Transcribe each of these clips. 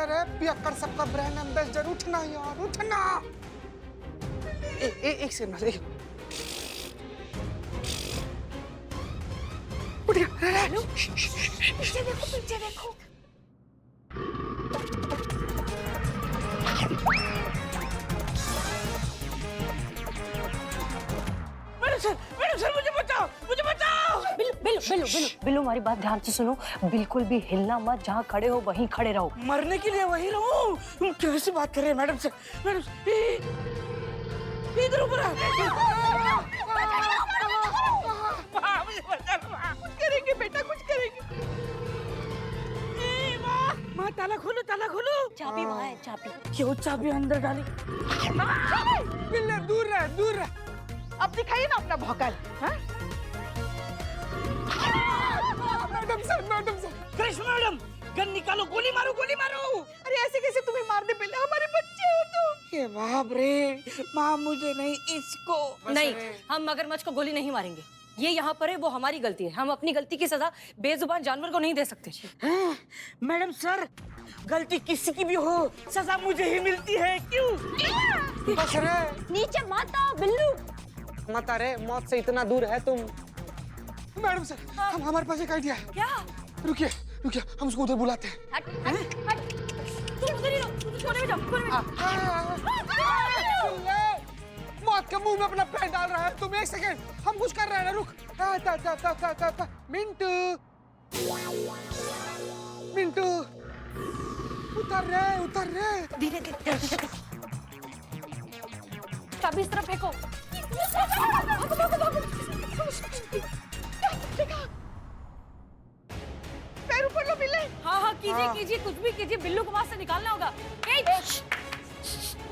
रे पियक्कर सबका brand ambassador, उठना यार उठना। एक सेकंड बस, उठ गया। पीछे देखो, पीछे देखो। मैडम सर मुझे बचाओ, मुझे बचाओ। बिल्लू हमारी बात ध्यान से सुनो, बिल्कुल भी हिलना मत, जहाँ खड़े हो वहीं खड़े रहो। मरने के लिए वही रहूं? तुम कैसे बात कर रहे हैं मैडम से? मैडम इधर ऊपर आ। मुझे बचाओ, कुछ करेंगे बेटा, कुछ करेंगे। माँ ताला खोलो, ताला खोलो। चाबी वहाँ है, चाबी। क्यों चाबी अंदर डाली? बिल्ले दूर रह, दूर रह। अब दिखाइए ना अपना भौकाल। Madam sir Krishna madam, gun निकालो, गोली मारो, गोली मारो। अरे ऐसे कैसे तुम्हें मार दे बिल्ले, हमारे बच्चे हो तुम। ये बाप रे, माँ मुझे नहीं, इसको। नहीं, हम मगरमच्छ को गोली नहीं मारेंगे। ये यहाँ पर है, वो हमारी गलती है। हम अपनी गलती की सजा बेजुबान जानवर को नहीं दे सकते। मैडम सर, गलती किसी की भी हो, सजा मुझे ही मिलती है। क्यों? बस रे, नीचे मत आओ बिल्लू। मत रे, मौत से इतना दूर है तुम। मैडम सर, हम हमारे पास एक आइडिया है। क्या? रुकिए रुकिए, हम उसको उधर बुलाते हैं। हट हट हट। तुम उधर ही रहो, कोने में जाओ, कोने में जाओ। मौत के मुंह में अपना पैर डाल रहा है। तुम एक सेकंड, हम कुछ कर रहे हैं ना, रुक। मिंटू मिंटू, उतर रे। धीरे धीरे। चाबी इस तरफ फेंको। पैर ऊपर लो बिल्ले। हाँ कीजिए, कुछ भी कीजिए, बिल्लू को वहां से निकालना होगा।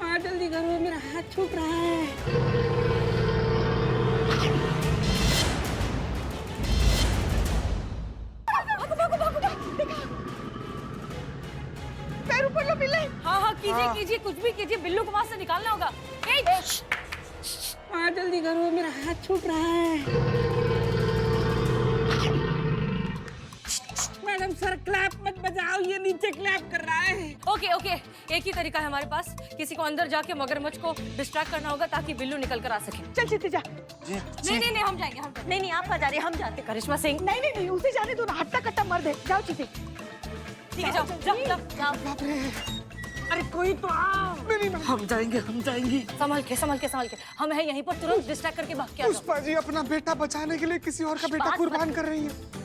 हाँ जल्दी करो, मेरा हाथ छूट रहा है। पैर ऊपर लो बिल्ले। हाँ कीजिए, कुछ भी कीजिए, बिल्लू को वहां से निकालना होगा। हाँ जल्दी करो, मेरा हाथ छूट रहा है। मैडम सर क्लैप मत बजाओ, ये नीचे क्लैप कर रहा है। ओके, एक ही तरीका है हमारे पास। किसी को अंदर जाके मगरमच्छ को डिस्ट्रैक्ट करना होगा ताकि बिल्लू निकल कर आ सके। चल चीते जा। नहीं, हम जाएंगे। नहीं, आप जा रहे हैं, हम जाते। करिश्मा सिंह, नहीं, उसे जाने दो ना, हट्टा कट्टा मर दे। जाओ चीते। ठीक है, जाओ। बाप रे, अरे कोई तो आओ। नहीं, हम जाएंगे। संभल के। हम है यहीं पर, तुरंत डिस्ट्रैक्ट करके भाग के आ जाओ। पुष्पा जी अपना बेटा बचाने के लिए किसी और का बेटा कुर्बान कर रही है।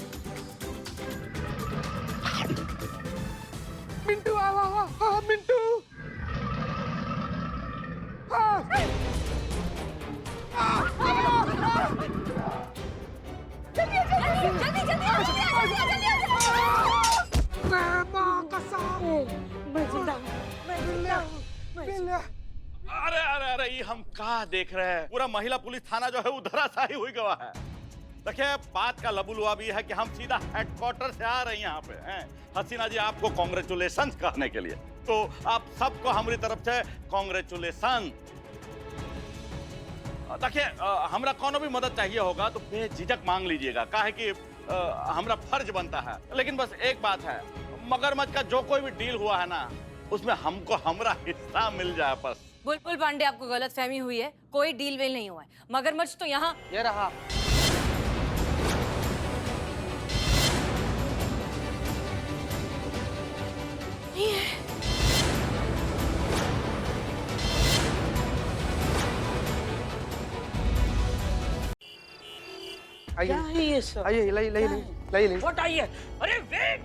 मिंटू हाँ मिंटू। अरे ये हम कहा देख रहे हैं? पूरा महिला पुलिस थाना जो है वो धराशायी हुई गवा है। देखिए, बात का लबुलुआ भी है कि हम सीधा हेडक्वार्टर से आ रहे हैं यहाँ पे हैं। हसीना जी आपको कांग्रेचुलेशन कहने के लिए, तो आप सबको हमारी तरफ से कांग्रेचुलेशन। देखिए, हमरा कोनो भी मदद चाहिए होगा तो बेझिझक मांग लीजिएगा, काहे कि हमरा फर्ज बनता है। लेकिन बस एक बात है, मगरमच्छ का जो कोई भी डील हुआ है ना, उसमें हमको हमरा हिस्सा मिल जाए बस। बुलबुल पांडे, आपको गलतफहमी हुई है। कोई डील वेल नहीं हुआ है। मगरमच्छ तो यहाँ ये रहा। आइए, लाइए। व्हाट आइए? अरे wait,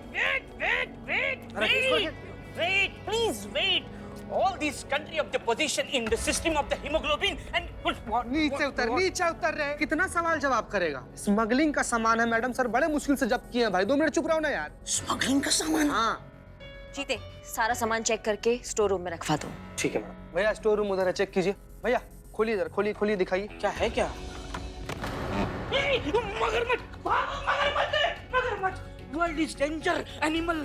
please wait. All these country of the position in the system of the hemoglobin and नीचे उतर रहे। कितना सवाल जवाब करेगा? स्मगलिंग का सामान है मैडम सर, बड़े मुश्किल से जब्त किए हैं भाई। 2 मिनट चुप रहो ना यार। स्मगलिंग का सामान? हाँ जीते, सारा सामान चेक करके स्टोर रूम में रखवा दो। ठीक है मैडम। भैया स्टोर रूम उधर है, चेक कीजिए। भैया खोलिए जरा, खोलिए दिखाइए। क्या है क्या? मगरमच्छ वर्ल्ड इज डेंजर एनिमल।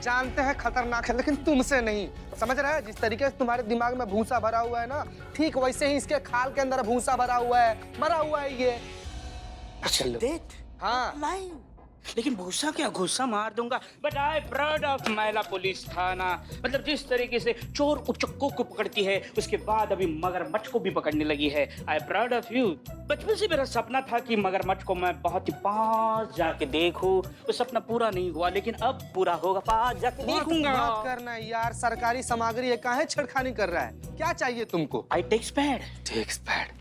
जानते हैं खतरनाक है, लेकिन तुमसे नहीं। समझ रहा है? जिस तरीके से तुम्हारे दिमाग में भूसा भरा हुआ है ना, ठीक वैसे ही इसके खाल के अंदर भूसा भरा हुआ है, मरा हुआ है ये। डेथ? हाँ, लेकिन भूसा क्या गुस्सा मार दूंगा। बट आई प्राउड ऑफ महिला पुलिस थाना। मतलब जिस तरीके से चोर उचक्कों को पकड़ती है, उसके बाद अभी मगरमच्छ को भी पकड़ने लगी है। I proud of you. बचपन से मेरा सपना था कि मगरमच्छ को मैं बहुत ही पास जाके देखूं। वो सपना पूरा नहीं हुआ, लेकिन अब पूरा होगा। पास जाके देखूंगा। बात करना है यार, सरकारी सामग्री है, काहे छेड़खानी कर रहा है? क्या चाहिए तुमको? I tax paid. Tax paid.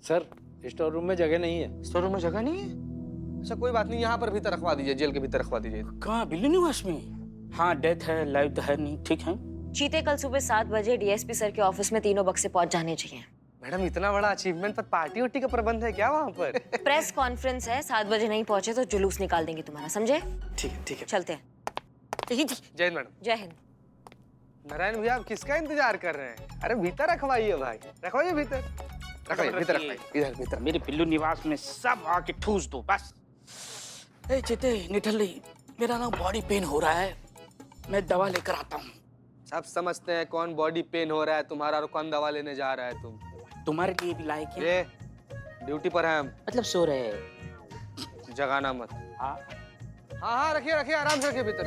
Sir store room में जगह नहीं है। स्टोर रूम में जगह नहीं है? अच्छा कोई बात नहीं, यहाँ पर भीतर रखवा दीजिए, जेल के भीतर रखवा दीजिए। कहाँ? बिल्ली निवास में? हाँ, डेथ है, लाइफ तो है नहीं। ठीक है। चीते कल सुबह 7 बजे डीएसपी सर के ऑफिस में तीनों बक्से पहुंच जाने चाहिए। मैडम इतना बड़ा अचीवमेंट पर पार्टी उर्टी का प्रबंध है क्या वहाँ पर? प्रेस कॉन्फ्रेंस है, 7 बजे नहीं पहुंचे तो जुलूस निकाल देंगे तुम्हारा, समझे? ठीक है ठीक है। चलते हैं। जय हिंद मैडम। जय हिंद। नारायण भैया, आप किसका इंतजार कर रहे हैं? अरे भीतर रखवाइए भाई, रखवाइए भीतर, रखवाइए भीतर, रखवाइए इधर भीतर। मेरे पिल्लू निवास में सब आके ठूस दो बस। ए चिते निठल्ली, मेरा ना बॉडी पेन हो रहा है, मैं दवा लेकर आता हूँ। सब समझते हैं कौन बॉडी पेन हो रहा है तुम्हारा और कौन दवा लेने जा रहा है तुम। तुम्हारे लिए भी लायक है। ये ड्यूटी पर है हम, मतलब सो रहे हैं। जगाना मत। हाँ हाँ हाँ, रखिए रखिए, आराम से रखिए भीतर।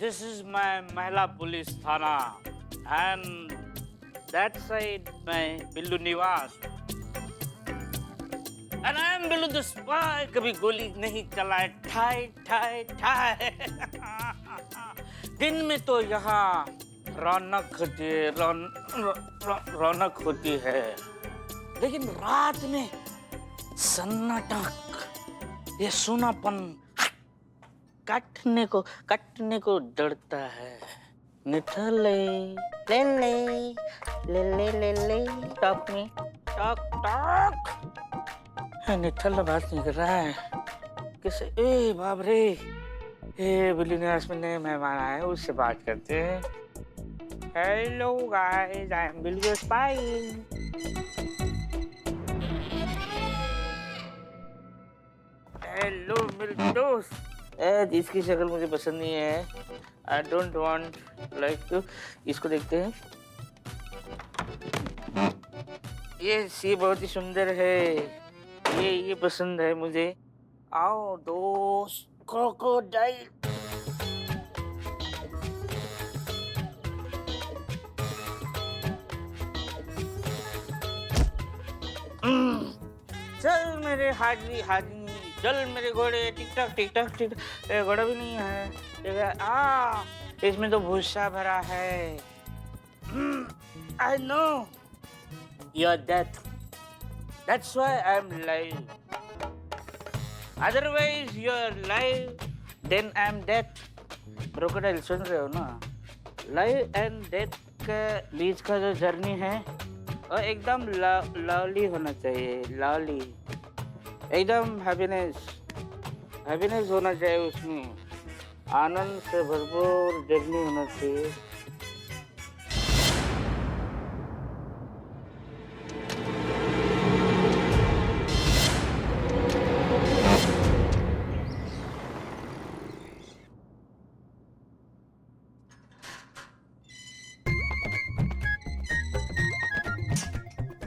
This is my महिला पुलिस थाना and that side my Billu निवास and I am Billu the spy। कभी गोली नहीं चलाए ठाई ठाई ठाई। दिन में तो यहाँ रौनक होती है, लेकिन रात में सन्नाटक, ये सूनापन काटने को डरता है। निठल्ले ले ले ले ले ले ले टॉक में टॉक टॉक। निठल्ला बात नहीं कर रहा है किसे? ए बाप रे, ए बिल्ली निवास में नए मेहमान आए, उससे बात करते हैं। हेलो गाइस, आई एम बिल्ली स्पाई। हेलो मेरे दोस्त। इसकी शक्ल मुझे पसंद नहीं है। I don't want like to. इसको देखते हैं। ये सी बहुत ही सुंदर है, ये पसंद है मुझे। आओ दोस्त, क्रोकोडाइल। चल मेरे हाजी हाजी, चल मेरे घोड़े, टिक टक टिक टक टिक। घोड़ा भी नहीं है। इसमें तो भूसा भरा है। I know your death, that's why I am live. Otherwise you are live, then I am death. Crocodile सुन रहे हो ना? लाइव एंड डेथ के बीच का जो जर्नी है और एकदम लवली होना चाहिए। लवली, एकदम हैप्पीनेस होना चाहिए उसमें। आनंद से भरपूर जर्नी होना चाहिए।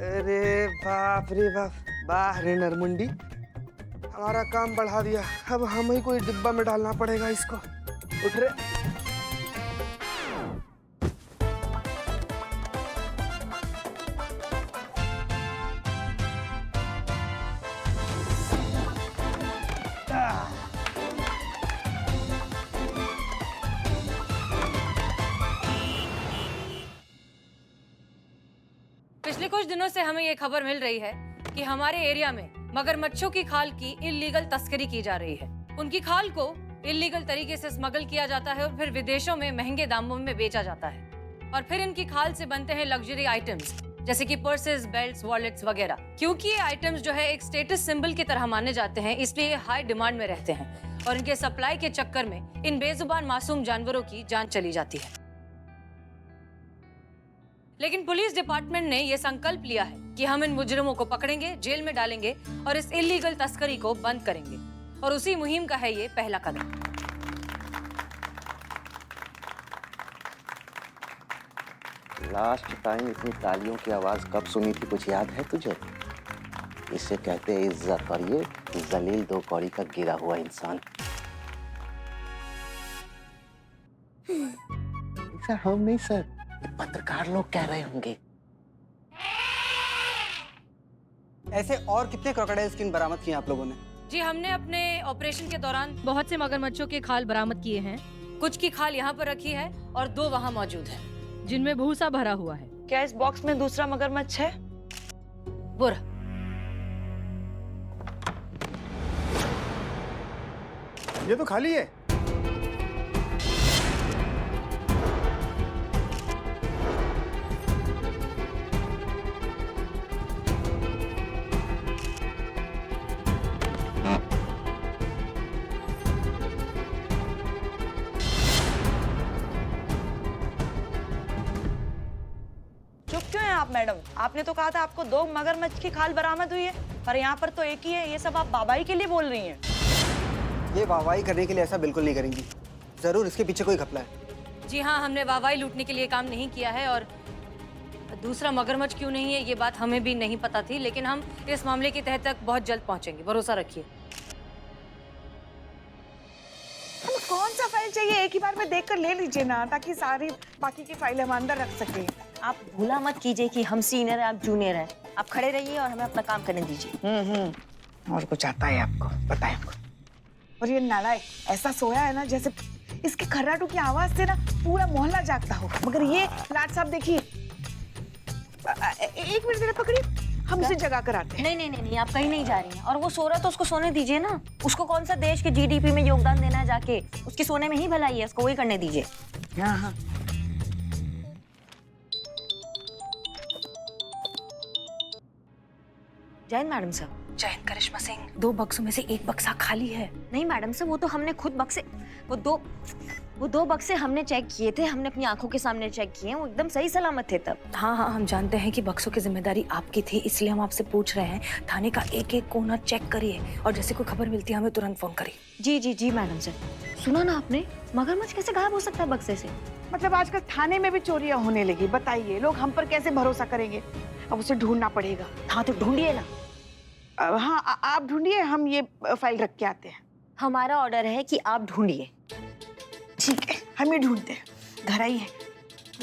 अरे बाप रे बाप, वाह रे नरमुंडी, हमारा काम बढ़ा दिया। अब हम ही कोई डिब्बा में डालना पड़ेगा इसको। उठ रे। पिछले कुछ दिनों से हमें ये खबर मिल रही है कि हमारे एरिया में मगरमच्छों की खाल की इल्लीगल तस्करी की जा रही है। उनकी खाल को इल्लीगल तरीके से स्मगल किया जाता है और फिर विदेशों में महंगे दामों में बेचा जाता है। और फिर इनकी खाल से बनते हैं लग्जरी आइटम्स जैसे कि पर्सेस, बेल्ट्स, वॉलेट्स वगैरह। क्योंकि ये आइटम्स जो है एक स्टेटस सिंबल की तरह माने जाते हैं, इसलिए ये हाई डिमांड में रहते हैं और इनके सप्लाई के चक्कर में इन बेजुबान मासूम जानवरों की जान चली जाती है। लेकिन पुलिस डिपार्टमेंट ने यह संकल्प लिया है कि हम इन मुजरिमों को पकड़ेंगे, जेल में डालेंगे और इस इल्लीगल तस्करी को बंद करेंगे। और उसी मुहिम का है ये पहला कदम। लास्ट टाइम इतनी तालियों की आवाज कब सुनी थी, कुछ याद है तुझे? इसे कहते हैं इज्जत, और ये जलील दो कौड़ी का गिरा हुआ इंसान। सर हम नहीं सर, ये पत्रकार लोग कह रहे होंगे। ऐसे और कितने क्रोकोडाइल स्किन बरामद किए आप लोगों ने? जी हमने अपने ऑपरेशन के दौरान बहुत से मगरमच्छों के खाल बरामद किए हैं। कुछ की खाल यहाँ पर रखी है और 2 वहाँ मौजूद है जिनमें भूसा भरा हुआ है। क्या इस बॉक्स में दूसरा मगरमच्छ है? बुरा ये तो खाली है। चुप क्यों हैं आप मैडम? आपने तो कहा था आपको 2 मगरमच्छ की खाल बरामद हुई है, पर यहाँ पर तो एक ही है। ये सब आप बाबाई के लिए बोल रही हैं। ये वाहवाही करने के लिए ऐसा बिल्कुल नहीं करेंगी, जरूर इसके पीछे कोई घपला है। जी हाँ, हमने वाहवाही लूटने के लिए काम नहीं किया है और दूसरा मगरमच्छ क्यों नहीं है ये बात हमें भी नहीं पता थी, लेकिन हम इस मामले की तह तक बहुत जल्द पहुंचेंगे, भरोसा रखिए। हमें कौन सा फाइल चाहिए एक ही बार में देखकर ले लीजिए ना, ताकि सारी बाकी की फाइल हम अंदर रख सकें। आप भूला मत कीजिए कि हम सीनियर हैं, आप जूनियर हैं। आप खड़े रहिए और हमें अपना काम करने दीजिए। और कुछ आता है आपको? बताएं हमको। और ये नालायक ऐसा सोया है ना जैसे इसके खर्राटों की आवाज से ना पूरा मोहल्ला जागता हो। मगर ये लाट साहब देखिए, एक मिनट जरा पकड़िए, हम उसे जगा कर आते हैं। नहीं नहीं नहीं नहीं, आप कहीं नहीं जा रही हैं। और वो सो रहा तो उसको सोने दीजिए ना। उसको कौन सा देश के जीडीपी में योगदान देना है, जाके उसके सोने में ही भलाई है, उसको वही करने दीजिए। हाँ हाँ। जैन मैडम साहब। जैन करिश्मा सिंह, 2 बक्सों में से 1 बक्सा खाली है। नहीं मैडम साहब, वो तो हमने खुद बक्से, वो दो बक्से हमने चेक किए थे, हमने अपनी आंखों के सामने चेक किए हैं, वो एकदम सही सलामत थे तब। हाँ हाँ, हम जानते हैं कि बक्सों की जिम्मेदारी आपकी थी, इसलिए हम आपसे पूछ रहे हैं। थाने का एक कोना चेक करिए और जैसे कोई खबर मिलती है हमें तुरंत फोन करिए। जी जी जी मैडम साहब। सुना ना आपने, मगरमच्छ कैसे गायब हो सकता है बक्से से? मतलब आजकल थाने में भी चोरियां होने लगी, बताइए लोग हम पर कैसे भरोसा करेंगे? अब उसे ढूंढना पड़ेगा। हाँ तो ढूंढिए ना। हाँ आप ढूंढिए, हम ये फाइल रख के आते हैं। हमारा ऑर्डर है कि आप ढूंढिए। ठीक है, हम ही ढूंढते हैं। घर आई है,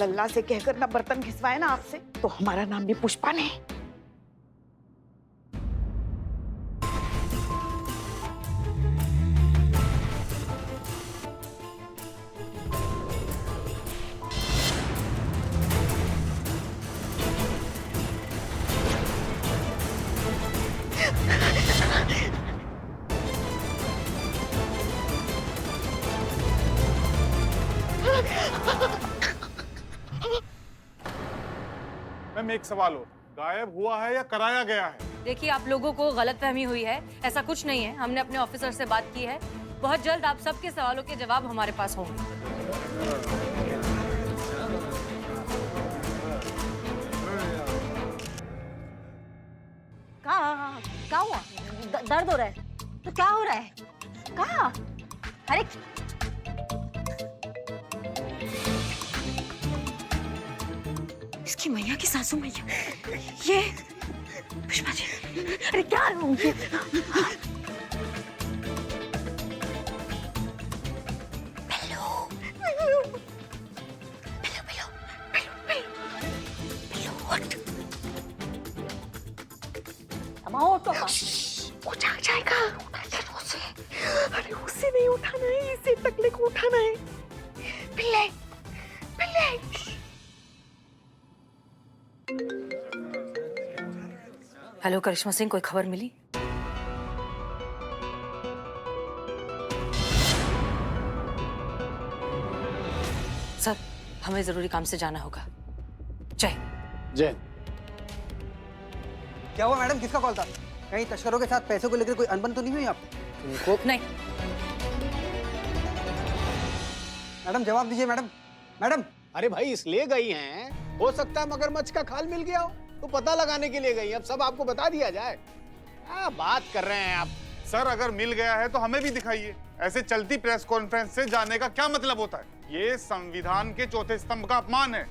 लल्ला से कहकर ना बर्तन घिसवाए ना आपसे, तो हमारा नाम भी पुष्पा नहीं। मैम एक सवाल हो, गायब हुआ है या कराया गया है? देखिए, आप लोगों को गलतफहमी हुई है, ऐसा कुछ नहीं है। हमने अपने ऑफिसर से बात की है, बहुत जल्द आप सबके सवालों के जवाब हमारे पास होंगे। क्या हुआ? दर्द हो रहा है तो क्या हो रहा है? कहाँ? अरे इसकी मैया की सासू मैया, ये पुष्पा जी, अरे क्या है ये? वो जाग जाएगा। उसे, अरे उसे नहीं उठाना है, इसे तकले को उठाना है। पिल्ले, पिल्ले। हेलो करिश्मा सिंह, कोई खबर मिली? सर, हमें जरूरी काम से जाना होगा। जय जय। क्या हुआ मैडम, किसका कॉल था? कहीं तस्करों के साथ पैसों को लेकर कोई अनबन तो नहीं हुई आप? नहीं। मैडम जवाब दीजिए मैडम। मैडम अरे भाई इसलिए गई हैं, हो सकता है मगरमच्छ का खाल मिल गया हो तो पता लगाने के लिए गई। अब सब आपको बता दिया जाए। बात कर रहे हैं आप। सर अगर मिल गया है तो हमें भी दिखाइए। ऐसे चलती प्रेस कॉन्फ्रेंस से जाने का क्या मतलब होता है? ये संविधान के चौथे स्तंभ का अपमान है।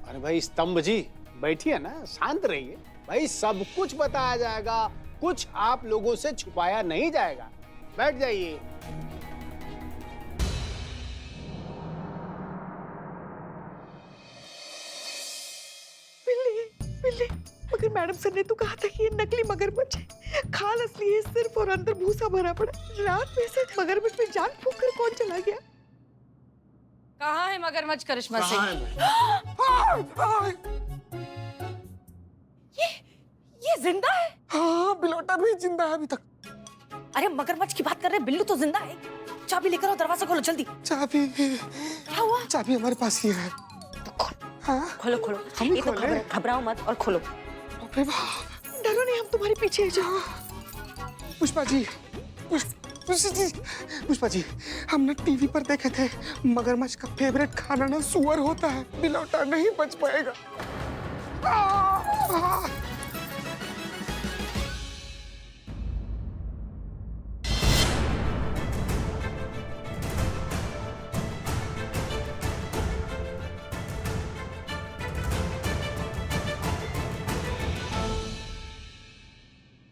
अरे भाई स्तंभ जी बैठिए ना, शांत रहिए भाई, सब कुछ बताया जाएगा, कुछ आप लोगों से छुपाया नहीं जाएगा। बैठ जाइए। बिल्ली बिल्ली, मगर मैडम सर ने तो कहा था कि ये नकली मगरमच्छ है, खाल असली है सिर्फ और अंदर भूसा भरा पड़ा। रात में से मगरमच्छ में जान फूंक कर कौन चला गया? कहाँ है मगरमच्छ करिश्मा सिंह? ये जिंदा है? हाँ, बिलोटा भी जिंदा है अभी तक। अरे मगरमच्छ की बात कर रहे हैं, बिल्लू तो जिंदा है। चाबी लेकर आओ, दरवाजा खोलो जल्दी। चाबी? क्या हुआ? चाबी हमारे पास ही है। हाँ? खोलो खोलो, हम ये तो खोले? घबराओ मत और खोलो। अरे बाप। डरो नहीं, हम तुम्हारे पीछे हैं। जाओ। पुष्पा जी, पुष्पा जी, हमने टीवी पर देखे थे मगरमच्छ का फेवरेट खाना ना सुअर होता है। बिलौटा नहीं बच पाएगा।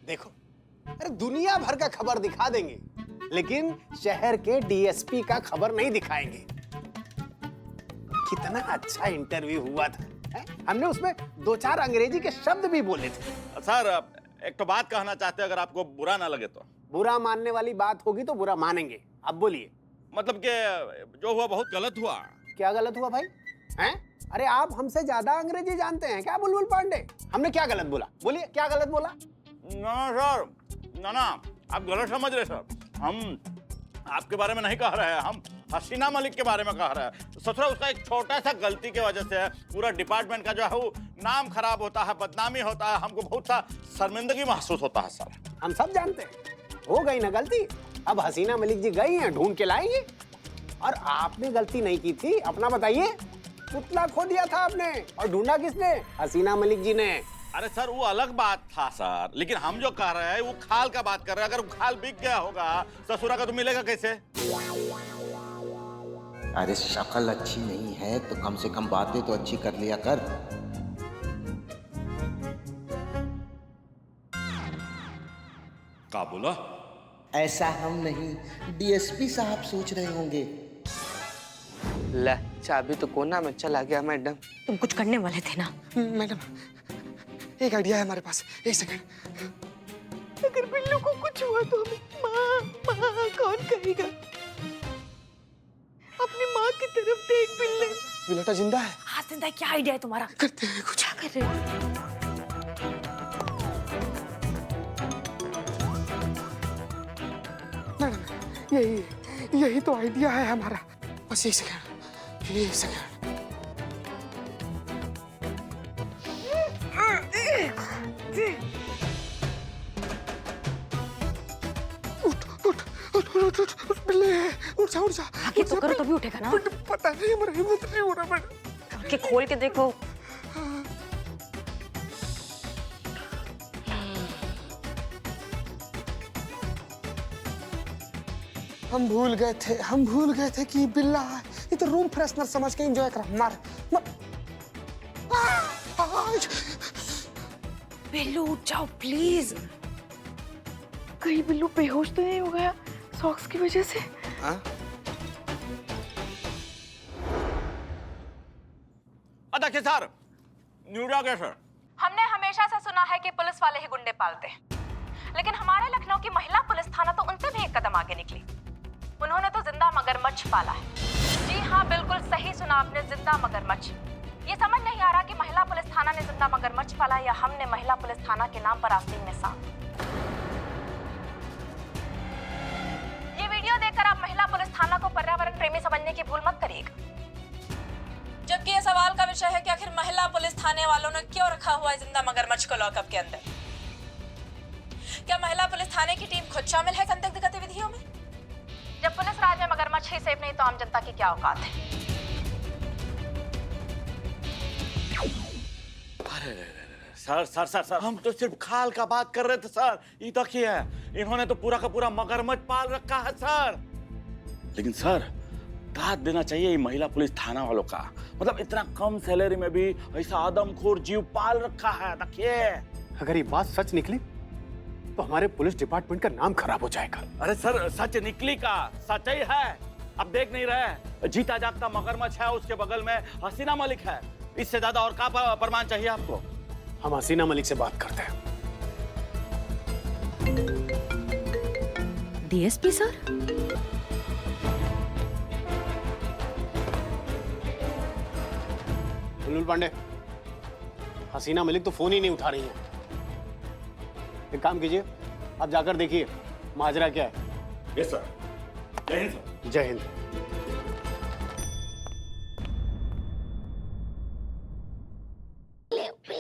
देखो, अरे दुनिया भर का खबर दिखा देंगे, लेकिन शहर के डीएसपी का खबर नहीं दिखाएंगे। कितना अच्छा इंटरव्यू हुआ था, है? हमने उसमें 2-4 अंग्रेजी के शब्द भी बोले थे। सर एक तो बात कहना चाहते हैं, अगर आपको बुरा ना लगे तो। बुरा मानने वाली बात होगी तो बुरा मानेंगे। अब बोलिए। मतलब कि जो हुआ बहुत गलत हुआ। क्या गलत हुआ भाई? हैं? अरे आप हमसे ज्यादा अंग्रेजी जानते हैं क्या बुलबुल पांडे? हमने क्या गलत बोला? बोलिए, क्या गलत बोला? ना सर, ना आप गलत समझ रहे सर। हम आपके बारे में नहीं कह रहे हैं, हम हसीना मलिक के बारे में कह रहे हैं। ससुरा उसका एक छोटा सा गलती की वजह से पूरा डिपार्टमेंट का जो है वो नाम खराब होता है, बदनामी होता है, हमको बहुत सा शर्मिंदगी महसूस होता है सर। हम सब जानते हैं, हो गई ना गलती। अब हसीना मलिक जी गई हैं, ढूंढ के लाएंगे। और आपने गलती नहीं की थी, अपना बताइए। पुतला खो दिया था आपने, और ढूंढा किसने? हसीना मलिक जी ने। अरे सर वो अलग बात था सर, लेकिन हम जो कह रहे हैं वो खाल का बात कर रहे हैं। अगर वो खाल बिक गया होगा ससुरा का तो मिलेगा कैसे? अरे शक्ल अच्छी नहीं है तो कम से कम बातें तो अच्छी कर लिया कर। का बोला? ऐसा हम नहीं, डीएसपी साहब सोच रहे होंगे। ले, चाबी तो कोना में चला गया मैडम। तुम कुछ करने वाले थे ना? मैडम, एक आइडिया है हमारे पास। एक सेकंड। अगर बिल्लू को कुछ हुआ तो हमें माँ कौन कहेगा? अपनी माँ की तरफ देख बिल्ले। बिलोटा जिंदा है? हाँ जिंदा है। क्या आइडिया है तुम्हारा? करते हैं कुछ। क्या कर रहे हो? मैडम, यही तो आइडिया है हमारा। बस एक सेकंड, एक सेकंड। उठ बिल्ले, उठ जा। आगे तो करो तभी उठेगा ना। पता नहीं, हमारा हिम्मत नहीं हो रहा मैडम। आगे खोल के देखो। हम भूल गए थे कि बिल्ला है। ये तो रूम फ्रेशनर समझ के एंजॉय कर मार। बिल्लू उठ जाओ प्लीज। कहीं बिल्लू बेहोश तो नहीं हो गया सॉक्स की वजह से? देखिए सर, न्यूडा के सर, हमने हमेशा से सुना है कि पुलिस वाले ही गुंडे पालते हैं, लेकिन हमारे लखनऊ की महिला पुलिस थाना तो उनसे भी एक कदम आगे निकली। उन्होंने तो जिंदा मगरमच्छ पाला है। जी हाँ, बिल्कुल सही सुना आपने, जिंदा मगरमच्छ। ये समझ नहीं आ रहा कि महिला पुलिस थाना ने जिंदा मगरमच्छ पाला या हमने महिला पुलिस थाना के नाम पर आस्तीन में सांप। ये वीडियो देखकर आप महिला पुलिस थाना को पर्यावरण प्रेमी समझने की भूल मत करिएगा। जबकि ये सवाल का विषय है कि आखिर महिला पुलिस थाने वालों ने क्यों रखा हुआ है जिंदा मगरमच्छ को लॉकअप के अंदर। क्या महिला पुलिस थाने की टीम खुद शामिल है संदिग्ध गतिविधियों में? जब पुलिस राज में मगरमच्छ ही सेफ नहीं तो आम जनता की क्या औकात है? अरे सर, हम तो सिर्फ खाल का बात कर रहे थे सर। ये देखिए, इन्होंने तो पूरा का पूरा मगरमच्छ पाल रखा है सर। लेकिन सर, दाद देना चाहिए ये महिला पुलिस थाना वालों का। मतलब इतना कम सैलरी में भी ऐसा आदमखोर जीव पाल रखा है। देखिए, अगर ये बात सच निकली तो हमारे पुलिस डिपार्टमेंट का नाम खराब हो जाएगा। अरे सर, सच निकली का सच ही है। अब देख नहीं रहे, जीता जागता मगरमच्छ है, उसके बगल में हसीना मलिक है। इससे ज्यादा और क्या प्रमाण चाहिए आपको? हम हसीना मलिक से बात करते हैं। DSP sir? बुलबुल पांडे, हसीना मलिक तो फोन ही नहीं उठा रही है। एक काम कीजिए, आप जाकर देखिए माजरा क्या है। Yes sir. जय हिंद सर। जय हिंद।